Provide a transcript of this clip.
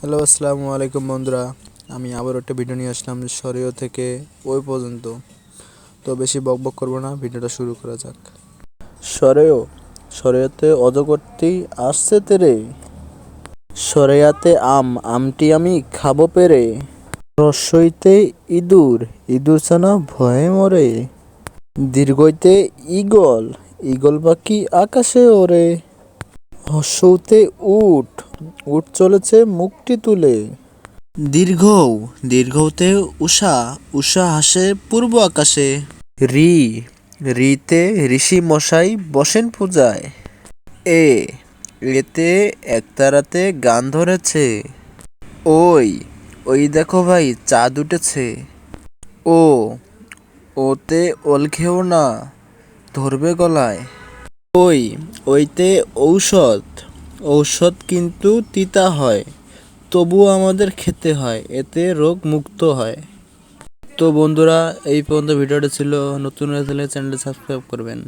Hello, আসসালামু আলাইকুম বন্ধুরা। আমি আবার একটা ভিডিও নিয়ে আসলাম সরেও থেকে ওই পর্যন্ত। তো বেশি বকবক করবো না, ভিডিওটা শুরু করা যাক। সরেও সরেয়াতে অজগরটি আসছে তেরে, সরেয়াতে আমটি আমি খাবো পেরে, রস্বইতে ইঁদুর, ইঁদুর ছানা ভয়ে মরে, দীর্ঘইতে ঈগল, ঈগল পাখি আকাশে ওড়ে, হর্ষউতে উট, উট চলেছে মুখটি তুলে, দীর্ঘতে উষা, উষা হাসে পূর্ব আকাশে, রি রিতে ঋষি মশাই বসেন পূজায়, এতে একতারাতে গান ধরেছে, ওই ওই দেখো ভাই চাঁদ উঠেছে, ও ওতে ওল খেও না, ধরবে গলায়, ওইতে ঔষধ, ঔষধ কিন্তু তিতা হয়, তবুও আমাদের খেতে হয়, এতে রোগ মুক্ত হয়। তো বন্ধুরা, এই পর্যন্ত ভিডিওটা ছিল। নতুন হলে চ্যানেলটা সাবস্ক্রাইব করবেন।